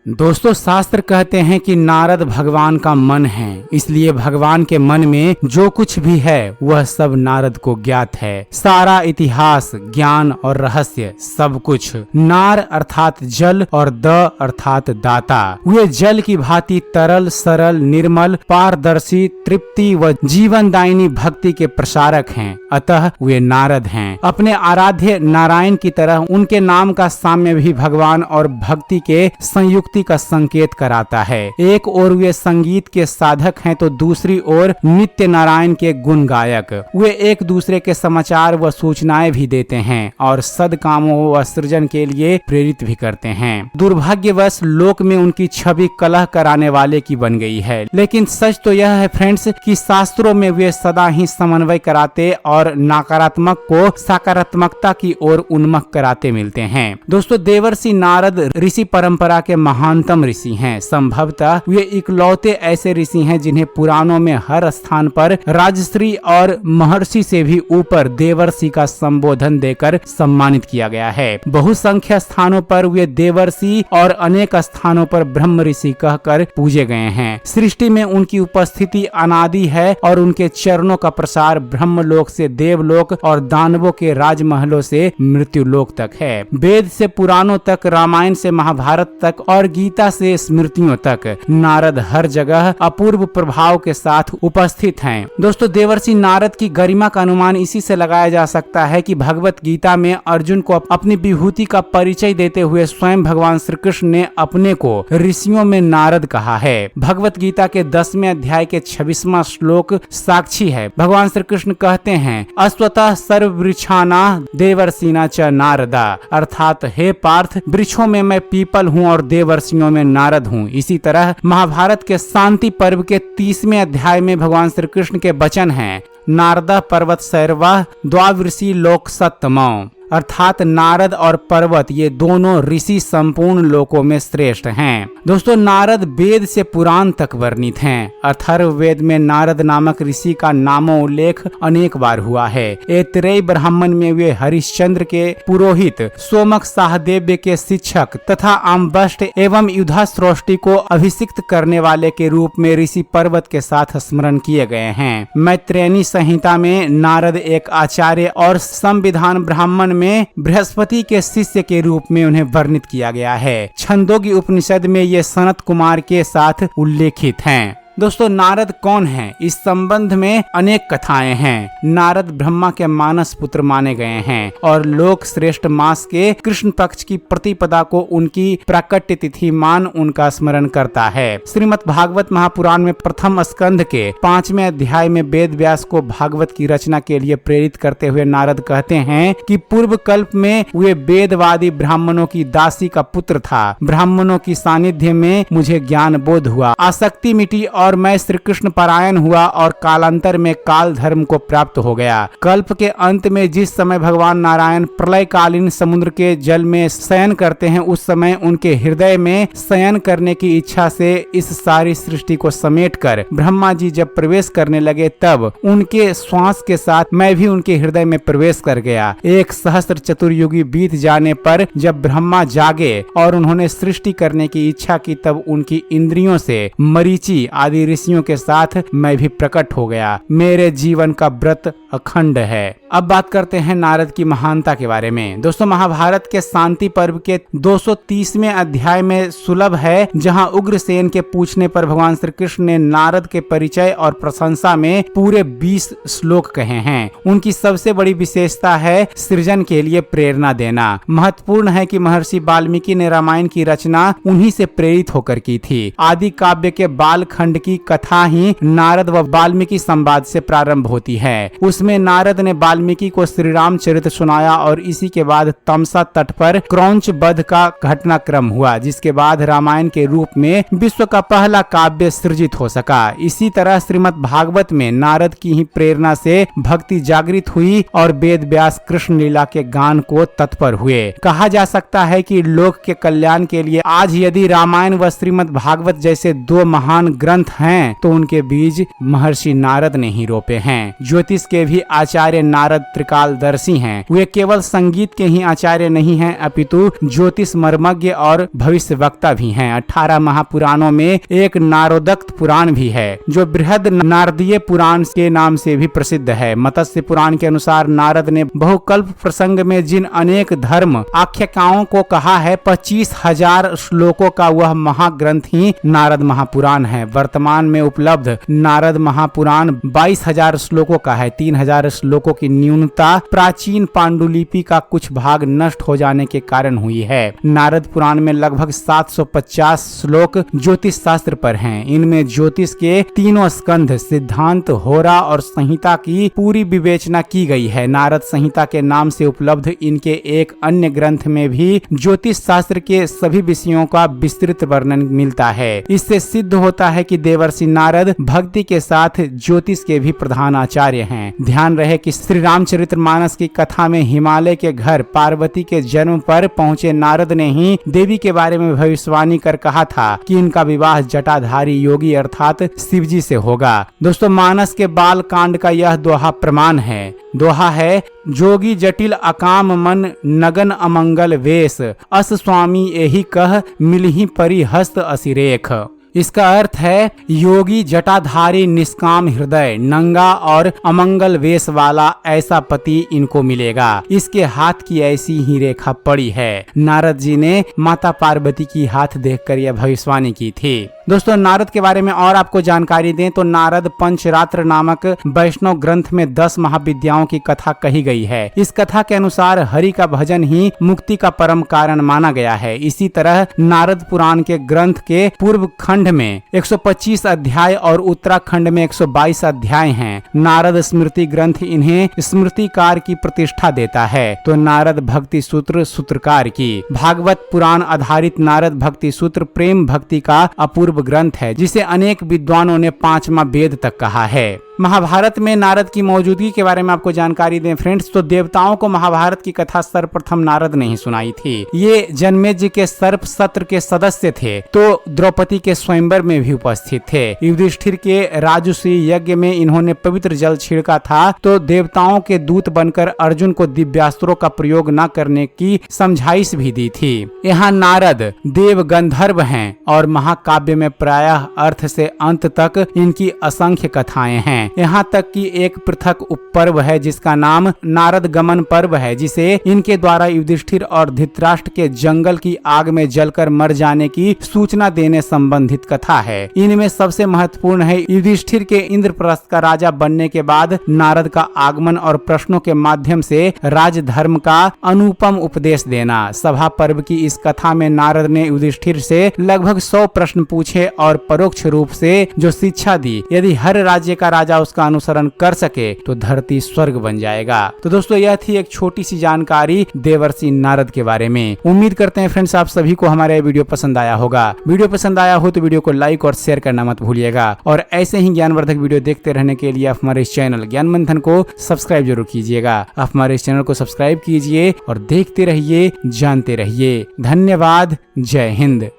दोस्तों शास्त्र कहते हैं कि नारद भगवान का मन है, इसलिए भगवान के मन में जो कुछ भी है वह सब नारद को ज्ञात है। सारा इतिहास, ज्ञान और रहस्य सब कुछ। नार अर्थात जल और द अर्थात दाता। वे जल की भांति तरल, सरल, निर्मल, पारदर्शी, तृप्ति व जीवनदायिनी भक्ति के प्रसारक हैं, अतः वे नारद हैं। अपने आराध्य नारायण की तरह उनके नाम का साम्य भी भगवान और भक्ति के संयुक्ति का संकेत कराता है। एक ओर वे संगीत के साधक हैं तो दूसरी ओर नित्य नारायण के गुण गायक। वे एक दूसरे के समाचार व सूचनाएं भी देते हैं और सद्कामों व सृजन के लिए प्रेरित भी करते हैं। दुर्भाग्यवश लोक में उनकी छवि कलह कराने वाले की बन गई है, लेकिन सच तो यह है फ्रेंड्स कि शास्त्रों में वे सदा ही समन्वय कराते और नकारात्मक को सकारात्मकता की ओर उन्मुख कराते मिलते हैं। दोस्तों, देवर्षि नारद ऋषि परंपरा के महानतम ऋषि हैं। संभवतः वे इकलौते ऐसे ऋषि हैं जिन्हें पुराणों में हर स्थान पर राजश्री और महर्षि से भी ऊपर देवर्षि का संबोधन देकर सम्मानित किया गया है। बहुसंख्य स्थानों पर वे देवर्षि और अनेक स्थानों पर ब्रह्म ऋषि कहकर पूजे गए हैं। सृष्टि में उनकी उपस्थिति अनादि है और उनके चरणों का प्रसार ब्रह्मलोक से देवलोक और दानवों के राजमहलों से मृत्युलोक तक है। वेद से पुराणों तक, रामायण से महाभारत तक और गीता से स्मृतियों तक नारद हर जगह अपूर्व प्रभाव के साथ उपस्थित हैं। दोस्तों, देवर्षि नारद की गरिमा का अनुमान इसी से लगाया जा सकता है कि भगवत गीता में अर्जुन को अपनी विभूति का परिचय देते हुए स्वयं भगवान श्री कृष्ण ने अपने को ऋषियों में नारद कहा है। भगवत गीता के 10वें अध्याय के 26वां श्लोक साक्षी है। भगवान श्री कृष्ण कहते हैं, अश्वतः सर्ववृक्षाना देवर्षिना च नारदा, अर्थात हे पार्थ, वृक्षों में मैं पीपल हूँ और देवर्षियों में नारद हूँ। इसी तरह महाभारत के शांति पर्व के 30वें अध्याय में भगवान श्री कृष्ण के वचन हैं, नारदा पर्वत सैरवा द्वावृषि लोक सत्तमो, अर्थात नारद और पर्वत ये दोनों ऋषि संपूर्ण लोकों में श्रेष्ठ हैं। दोस्तों, नारद वेद से पुराण तक वर्णित हैं। अथर्ववेद में नारद नामक ऋषि का नामो उल्लेख अनेक बार हुआ है। ऐतरेय ब्राह्मण में वे हरिश्चंद्र के पुरोहित, सोमक सहदेव्य के शिक्षक तथा आम्बष्ट एवं युधाश्रोष्टि को अभिषिक्त करने वाले के रूप में ऋषि पर्वत के साथ स्मरण किए गए हैं। मैत्रेयी संहिता में नारद एक आचार्य और संविधान ब्राह्मण में बृहस्पति के शिष्य के रूप में उन्हें वर्णित किया गया है। छंदोगी उपनिषद में ये सनत कुमार के साथ उल्लेखित हैं। दोस्तों, नारद कौन है? इस संबंध में अनेक कथाएं हैं। नारद ब्रह्मा के मानस पुत्र माने गए हैं और लोक श्रेष्ठ मास के कृष्ण पक्ष की प्रतिपदा को उनकी प्राकट्य तिथि मान उनका स्मरण करता है। श्रीमद् भागवत महापुराण में प्रथम स्कंध के 5वें अध्याय में वेद व्यास को भागवत की रचना के लिए प्रेरित करते हुए नारद कहते हैं कि पूर्व कल्प में वे वेदवादी ब्राह्मणों की दासी का पुत्र था। ब्राह्मणों की सानिध्य में मुझे ज्ञान बोध हुआ, आसक्ति मिटी और मैं श्री कृष्ण परायण हुआ और कालांतर में काल धर्म को प्राप्त हो गया। कल्प के अंत में जिस समय भगवान नारायण प्रलय कालीन समुद्र के जल में शयन करते हैं, उस समय उनके हृदय में शयन करने की इच्छा से इस सारी सृष्टि को समेटकर ब्रह्मा जी जब प्रवेश करने लगे, तब उनके श्वास के साथ मैं भी उनके हृदय में प्रवेश कर गया। 1 सहस्त्र चतुर्युगी बीत जाने पर जब ब्रह्मा जागे और उन्होंने सृष्टि करने की इच्छा की, तब उनकी इंद्रियों से मरीचि आदि ऋषियों के साथ मैं भी प्रकट हो गया। मेरे जीवन का व्रत अखंड है। अब बात करते हैं नारद की महानता के बारे में। दोस्तों, महाभारत के शांति पर्व के 230वें अध्याय में सुलभ है, जहां उग्रसेन के पूछने पर भगवान श्री कृष्ण ने नारद के परिचय और प्रशंसा में पूरे 20 श्लोक कहे हैं। उनकी सबसे बड़ी विशेषता है सृजन के लिए प्रेरणा देना। महत्वपूर्ण है कि महर्षि वाल्मीकि ने रामायण की रचना उन्हीं से प्रेरित होकर की थी। आदि काव्य के बाल खंड की कथा ही नारद व वाल्मीकि संवाद से प्रारंभ होती है। उसमें नारद ने वाल्मीकि को श्री रामचरित सुनाया और इसी के बाद तमसा तट पर क्रौंच वध का घटनाक्रम हुआ, जिसके बाद रामायण के रूप में विश्व का पहला काव्य सृजित हो सका। इसी तरह श्रीमद् भागवत में नारद की ही प्रेरणा से भक्ति जागृत हुई और वेद व्यास कृष्ण लीला के गान को तत्पर हुए। कहा जा सकता है कि लोक के कल्याण के लिए आज यदि रामायण व श्रीमद् भागवत जैसे 2 महान ग्रंथ ग्रंथ हैं तो उनके बीज महर्षि नारद ने ही रोपे हैं। ज्योतिष के भी आचार्य नारद त्रिकालदर्शी हैं। वे केवल संगीत के ही आचार्य नहीं हैं, अपितु ज्योतिष मर्मज्ञ और भविष्यवक्ता भी हैं। 18 महापुराणों में एक नारोदक्त पुराण भी है जो बृहद नारदीय पुराण के नाम से भी प्रसिद्ध है। मत्स्य पुराण के अनुसार नारद ने बहुकल्प प्रसंग में जिन अनेक धर्म आख्याकाओं को कहा है, 25,000 श्लोकों का वह महाग्रंथ ही नारद महापुराण है। वर्तमान में उपलब्ध नारद महापुराण 22,000 श्लोकों का है। 3,000 श्लोकों की न्यूनता प्राचीन पांडुलिपि का कुछ भाग नष्ट हो जाने के कारण हुई है। नारद पुराण में लगभग 750 श्लोक ज्योतिष शास्त्र पर हैं। इनमें ज्योतिष के तीनों स्कंध, सिद्धांत, होरा और संहिता की पूरी विवेचना की गई है। नारद संहिता के नाम से उपलब्ध इनके एक अन्य ग्रंथ में भी ज्योतिष शास्त्र के सभी विषयों का विस्तृत वर्णन मिलता है। इससे सिद्ध होता है कि देवर्षि नारद भक्ति के साथ ज्योतिष के भी प्रधान आचार्य हैं। ध्यान रहे कि श्री रामचरितमानस की कथा में हिमालय के घर पार्वती के जन्म पर पहुंचे नारद ने ही देवी के बारे में भविष्यवाणी कर कहा था कि इनका विवाह जटाधारी योगी अर्थात शिवजी से होगा। दोस्तों, मानस के बाल कांड का यह दोहा प्रमाण है। दोहा है, जोगी जटिल अकाम मन नगन अमंगल वेश, अस स्वामी एहि कह मिलहि परि हस्त असिरेख। इसका अर्थ है, योगी जटाधारी निष्काम हृदय नंगा और अमंगल वेश वाला ऐसा पति इनको मिलेगा। इसके हाथ की ऐसी ही रेखा पड़ी है। नारद जी ने माता पार्वती की हाथ देखकर यह भविष्यवाणी की थी। दोस्तों, नारद के बारे में और आपको जानकारी दें तो नारद पंचरात्र नामक वैष्णव ग्रंथ में 10 महाविद्याओं की कथा कही गई है। इस कथा के अनुसार हरि का भजन ही मुक्ति का परम कारण माना गया है। इसी तरह नारद पुराण के ग्रंथ के पूर्व खंड में 125 अध्याय और उत्तराखंड में 122 अध्याय हैं। नारद स्मृति ग्रंथ इन्हें स्मृतिकार की प्रतिष्ठा देता है तो नारद भक्ति सूत्र सूत्रकार की। भागवत पुराण आधारित नारद भक्ति सूत्र प्रेम भक्ति का अपूर्व ग्रंथ है, जिसे अनेक विद्वानों ने 5वां वेद तक कहा है। महाभारत में नारद की मौजूदगी के बारे में आपको जानकारी दें फ्रेंड्स, तो देवताओं को महाभारत की कथा सर्वप्रथम नारद ने ही सुनाई थी। ये जन्मेजय के सर्प सत्र के सदस्य थे तो द्रौपदी के स्वयंवर में भी उपस्थित थे। युधिष्ठिर के राजसूय यज्ञ में इन्होंने पवित्र जल छिड़का था तो देवताओं के दूत बनकर अर्जुन को दिव्यास्त्रों का प्रयोग न करने की समझाइश भी दी थी। यहाँ नारद देव गंधर्व हैं और महाकाव्य में प्रायः अर्थ से अंत तक इनकी असंख्य कथाएं हैं। यहाँ तक कि एक पृथक उपपर्व है जिसका नाम नारद गमन पर्व है, जिसे इनके द्वारा युधिष्ठिर और धृतराष्ट्र के जंगल की आग में जलकर मर जाने की सूचना देने संबंधित कथा है। इनमें सबसे महत्वपूर्ण है युधिष्ठिर के इंद्रप्रस्थ का राजा बनने के बाद नारद का आगमन और प्रश्नों के माध्यम से राजधर्म का अनुपम उपदेश देना। सभा पर्व की इस कथा में नारद ने युधिष्ठिर से लगभग 100 प्रश्न पूछे और परोक्ष रूप से जो शिक्षा दी, यदि हर राज्य का राजा उसका अनुसरण कर सके तो धरती स्वर्ग बन जाएगा। तो दोस्तों, यह थी एक छोटी सी जानकारी देवर्षि नारद के बारे में। उम्मीद करते हैं फ्रेंड्स आप सभी को हमारा वीडियो पसंद आया होगा। वीडियो पसंद आया हो तो वीडियो को लाइक और शेयर करना मत भूलिएगा और ऐसे ही ज्ञानवर्धक वीडियो देखते रहने के लिए आप हमारे इस चैनल ज्ञान मंथन को सब्सक्राइब जरूर कीजिएगा। आप हमारे इस चैनल को सब्सक्राइब कीजिए और देखते रहिए, जानते रहिए। धन्यवाद। जय हिंद।